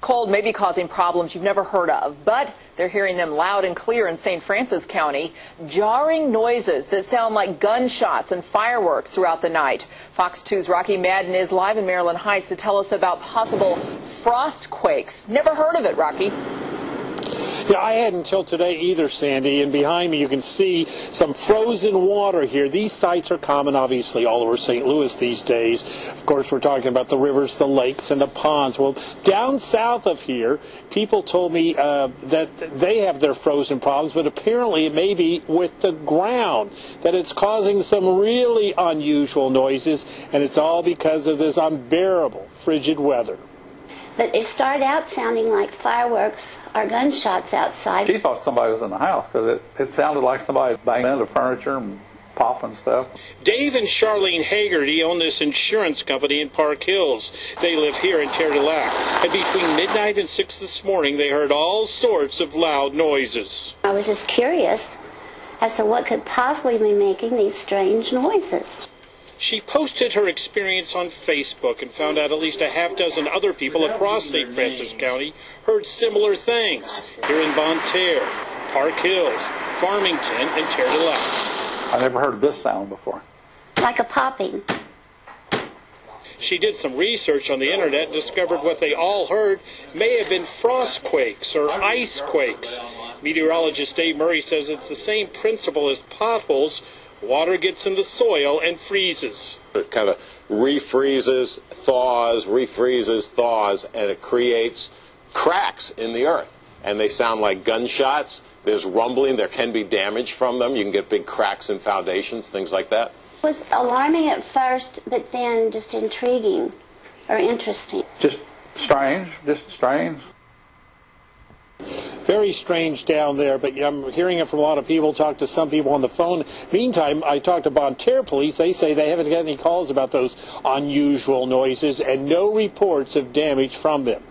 cold may be causing problems you've never heard of, but they're hearing them loud and clear in St. Francis County. Jarring noises that sound like gunshots and fireworks throughout the night. Fox 2's Rocky Madden is live in Maryland Heights to tell us about possible frost quakes. Never heard of it, Rocky. Yeah, I hadn't until today either, Sandy, and behind me you can see some frozen water here. These sites are common, obviously, all over St. Louis these days. Of course, we're talking about the rivers, the lakes, and the ponds. Well, down south of here, people told me that they have their frozen problems, but apparently it may be with the ground, that it's causing some really unusual noises, and it's all because of this unbearable, frigid weather. But it started out sounding like fireworks or gunshots outside. She thought somebody was in the house because it sounded like somebody banging into furniture and popping stuff. Dave and Charlene Hagerty own this insurance company in Park Hills. They live here in Terre de Lac. And between midnight and 6 this morning, they heard all sorts of loud noises. I was just curious as to what could possibly be making these strange noises. She posted her experience on Facebook and found out at least a half dozen other people across St. Francis County heard similar things here in Bonne Terre, Park Hills, Farmington, and Terre de Lac. I never heard this sound before. Like a popping. She did some research on the internet and discovered what they all heard may have been frost quakes or ice quakes. Meteorologist Dave Murray says it's the same principle as potholes. Water gets in the soil and freezes. It kind of refreezes, thaws, and it creates cracks in the earth. And they sound like gunshots. There's rumbling. There can be damage from them. You can get big cracks in foundations, things like that. It was alarming at first, but then just intriguing or interesting. Just strange. Very strange down there, but I'm hearing it from a lot of people, talked to some people on the phone. Meantime, I talked to Bonne Terre police. They say they haven't got any calls about those unusual noises and no reports of damage from them.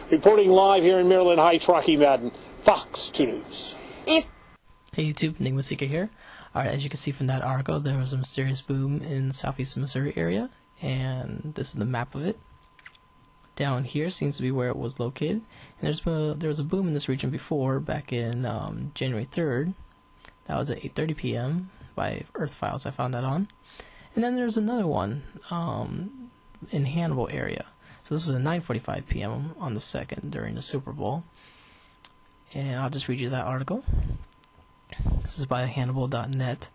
Reporting live here in Maryland Heights, Rocky Madden, Fox 2 News. Hey YouTube, Enigma Seeker here. Alright, as you can see from that article, there was a mysterious boom in the southeast Missouri area, and this is the map of it. Down here seems to be where it was located, and there was a boom in this region before, back in January 3rd. That was at 8:30 p.m. by Earth Files. I found that on. And then there's another one in Hannibal area. So this was at 9:45 p.m. on the 2nd during the Super Bowl. And I'll just read you that article. This is by Hannibal.net.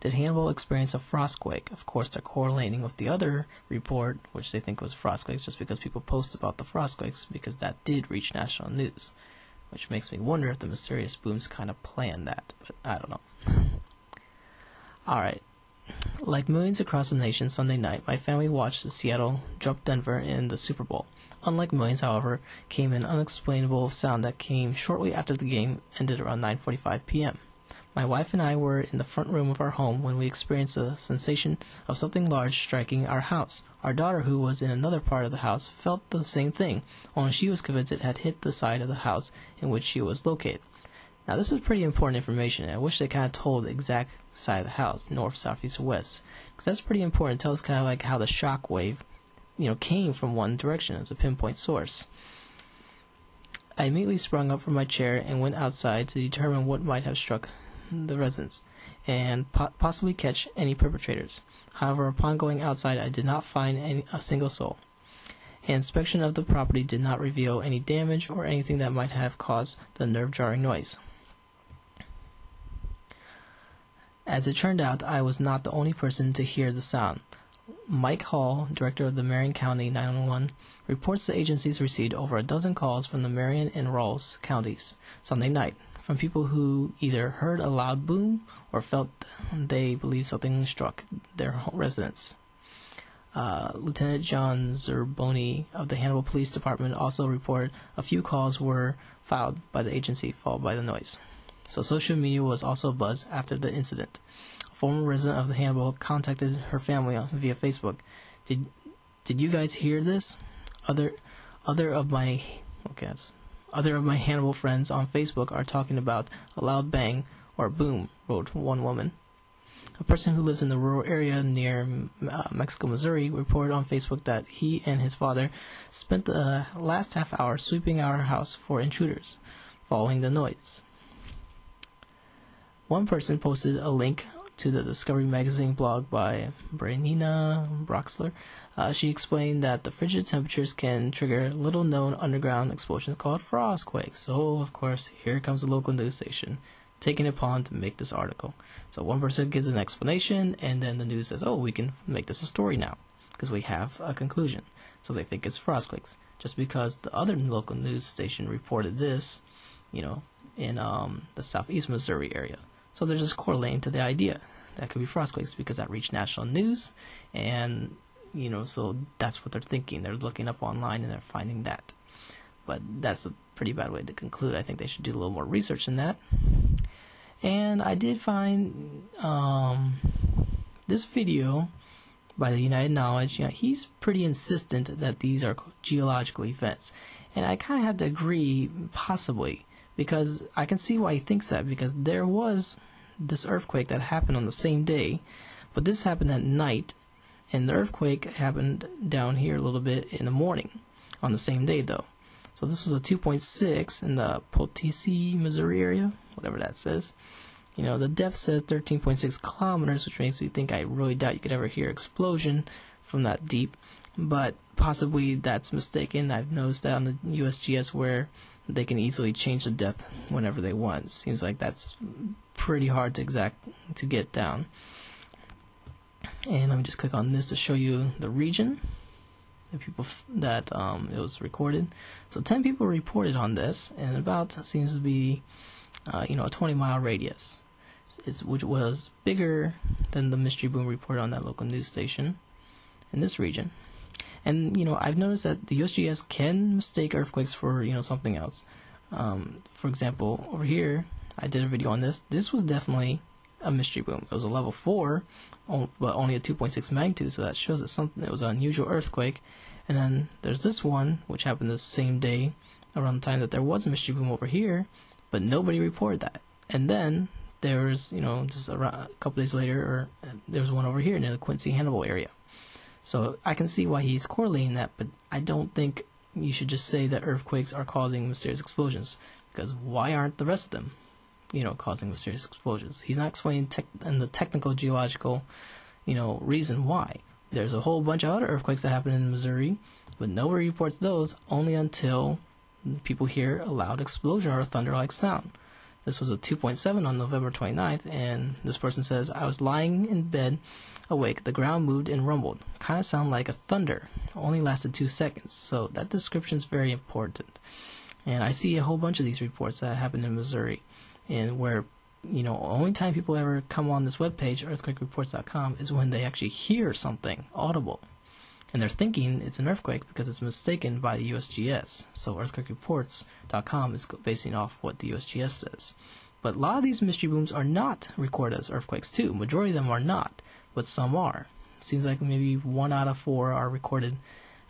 Did Hannibal experience a frost quake? Of course, they're correlating with the other report, which they think was frost quakes, just because people post about the frost quakes, because that did reach national news. Which makes me wonder if the mysterious booms kind of planned that, but I don't know. Alright. Like millions across the nation Sunday night, my family watched the Seattle jump Denver in the Super Bowl. Unlike millions, however, came an unexplainable sound that came shortly after the game ended around 9:45 p.m. My wife and I were in the front room of our home when we experienced a sensation of something large striking our house. Our daughter, who was in another part of the house, felt the same thing, only she was convinced it had hit the side of the house in which she was located. Now, this is pretty important information, and I wish they kind of told the exact side of the house, north, south, east, west, because that's pretty important. It tells kind of like how the shock wave, came from one direction as a pinpoint source. I immediately sprung up from my chair and went outside to determine what might have struck the residents and possibly catch any perpetrators. However, upon going outside, I did not find a single soul. An inspection of the property did not reveal any damage or anything that might have caused the nerve-jarring noise. As it turned out, I was not the only person to hear the sound. Mike Hall, director of the Marion County 911, reports the agencies received over a dozen calls from the Marion and Rolls counties Sunday night, from people who either heard a loud boom or felt they believed something struck their residence. Lieutenant John Zerboni of the Hannibal Police Department also reported a few calls were filed by the agency, followed by the noise. So social media was also abuzz after the incident. A former resident of the Hannibal contacted her family via Facebook. Did you guys hear this? Other of my Hannibal friends on Facebook are talking about a loud bang or boom, wrote one woman. A person who lives in the rural area near Mexico, Missouri, reported on Facebook that he and his father spent the last half hour sweeping our house for intruders, following the noise. One person posted a link to the Discovery Magazine blog by Branina Broxler. She explained that the frigid temperatures can trigger little-known underground explosions called Frost Quakes. So, of course, here comes the local news station, taking it upon to make this article. So one person gives an explanation, and then the news says, oh, we can make this a story now, because we have a conclusion. So they think it's Frost Quakes, just because the other local news station reported this, in the southeast Missouri area. So they're just correlating to the idea that could be Frost Quakes, because that reached national news, and, so that's what they're thinking. They're looking up online, and they're finding that. But that's a pretty bad way to conclude. I think they should do a little more research than that. And I did find this video by TheUnitedKnowledge. He's pretty insistent that these are geological events. And I kind of have to agree, possibly, because I can see why he thinks that, because there was this earthquake that happened on the same day, but this happened at night, and the earthquake happened down here a little bit in the morning on the same day, though. So this was a 2.6 in the Potosi, Missouri area, whatever that says. The depth says 13.6 kilometers, which makes me think I really doubt you could ever hear explosion from that deep. But possibly that's mistaken. I've noticed that on the USGS where they can easily change the depth whenever they want. Seems like that's pretty hard to get down. And let me just click on this to show you the region. The people that it was recorded. So 10 people reported on this, and about seems to be a 20-mile radius, which was bigger than the mystery boom reported on that local news station in this region. And I've noticed that the USGS can mistake earthquakes for something else. For example, over here I did a video on this. This was definitely a mystery boom. It was a level 4, but only a 2.6 magnitude, so that shows that it was an unusual earthquake. And then there's this one, which happened the same day, around the time that there was a mystery boom over here, but nobody reported that. And then there was, just around a couple days later, there was one over here near the Quincy Hannibal area. So I can see why he's correlating that, but I don't think you should just say that earthquakes are causing mysterious explosions, because why aren't the rest of them causing mysterious explosions? He's not explaining the technical geological, reason why. There's a whole bunch of other earthquakes that happen in Missouri, but nobody reports those only until people hear a loud explosion or a thunder-like sound. This was a 2.7 on November 29th, and this person says, I was lying in bed awake. The ground moved and rumbled. Kind of sounded like a thunder. Only lasted 2 seconds. So that description is very important. And I see a whole bunch of these reports that happened in Missouri, and where only time people ever come on this webpage, earthquakereports.com, is when they actually hear something audible. And they're thinking it's an earthquake because it's mistaken by the USGS. So earthquakereports.com is basing off what the USGS says. But a lot of these mystery booms are not recorded as earthquakes too. Majority of them are not, but some are. Seems like maybe 1 out of 4 are recorded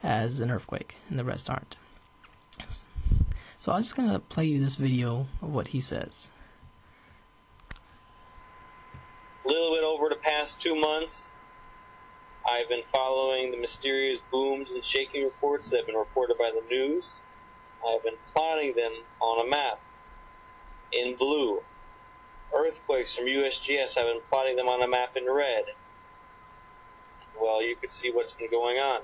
as an earthquake, and the rest aren't. So I'm just going to play you this video of what he says. A little bit over the past 2 months, I've been following the mysterious booms and shaking reports that have been reported by the news. I've been plotting them on a map in blue. Earthquakes from USGS, I've been plotting them on a map in red. Well, you could see what's been going on.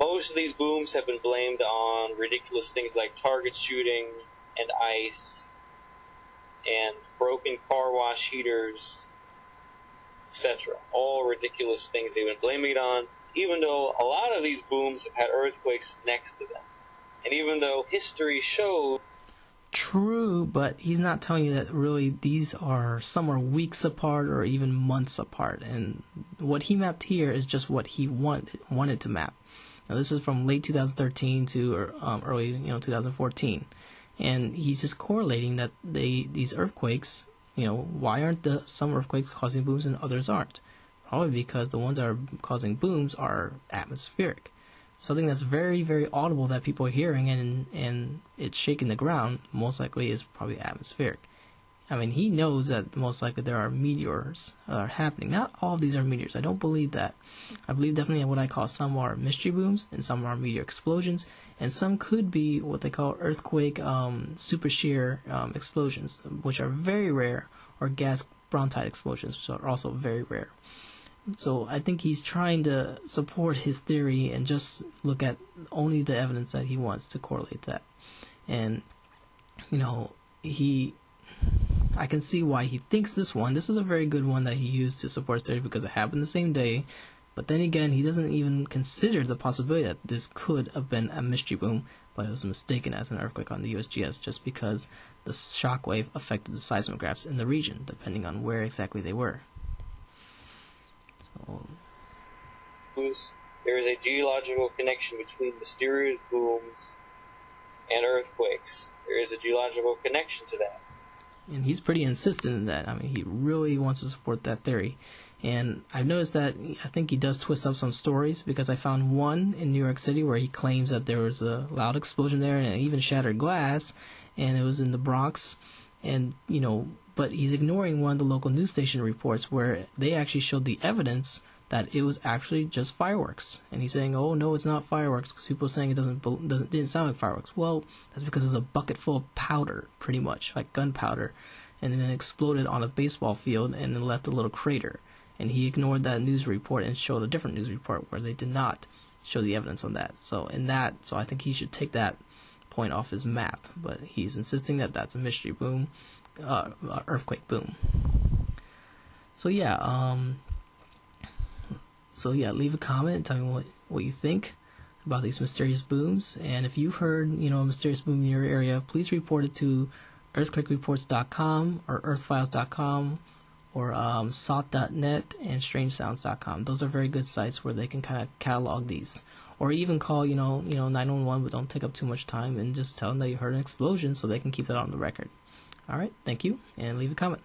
Most of these booms have been blamed on ridiculous things like target shooting and ice and broken car wash heaters, etc. All ridiculous things they've been blaming it on, even though a lot of these booms have had earthquakes next to them. And even though history showed... True, but he's not telling you that really some are weeks apart or even months apart. And what he mapped here is just what he wanted to map. Now, this is from late 2013 to early 2014. And he's just correlating that these earthquakes, why aren't some earthquakes causing booms and others aren't? Probably because the ones that are causing booms are atmospheric. Something that's very, very audible that people are hearing and it's shaking the ground, most likely is probably atmospheric. I mean, he knows that most likely there are meteors that are happening. Not all of these are meteors. I don't believe that. I believe definitely what I call some are mystery booms, and some are meteor explosions, and some could be what they call earthquake super shear explosions, which are very rare, or gas brontite explosions, which are also very rare. So I think he's trying to support his theory and just look at only the evidence that he wants to correlate that. And, you know, I can see why he thinks this is a very good one that he used to support his theory because it happened the same day. But then again, he doesn't even consider the possibility that this could have been a mystery boom, but it was mistaken as an earthquake on the USGS just because the shockwave affected the seismographs in the region, depending on where exactly they were. So, there is a geological connection between mysterious booms and earthquakes. There is a geological connection to that. And he's pretty insistent in that. I mean, he really wants to support that theory. And I've noticed that I think he does twist up some stories, because I found one in New York City where he claims that there was a loud explosion there and it even shattered glass, and it was in the Bronx. And, you know, but he's ignoring one of the local news station reports where they actually showed the evidence that it was actually just fireworks. And he's saying, oh, no, it's not fireworks, because people are saying it didn't sound like fireworks. Well, that's because it was a bucket full of powder, pretty much, like gunpowder, and then it exploded on a baseball field and then left a little crater. And he ignored that news report and showed a different news report where they did not show the evidence on that. So I think he should take that point off his map. But he's insisting that that's a mystery boom, earthquake boom. So yeah, leave a comment and tell me what you think about these mysterious booms. And if you've heard, a mysterious boom in your area, please report it to earthquakereports.com or earthfiles.com or salt.net and strangesounds.com. Those are very good sites where they can kind of catalog these. Or even call, 911, but don't take up too much time, and just tell them that you heard an explosion so they can keep that on the record. All right, thank you, and leave a comment.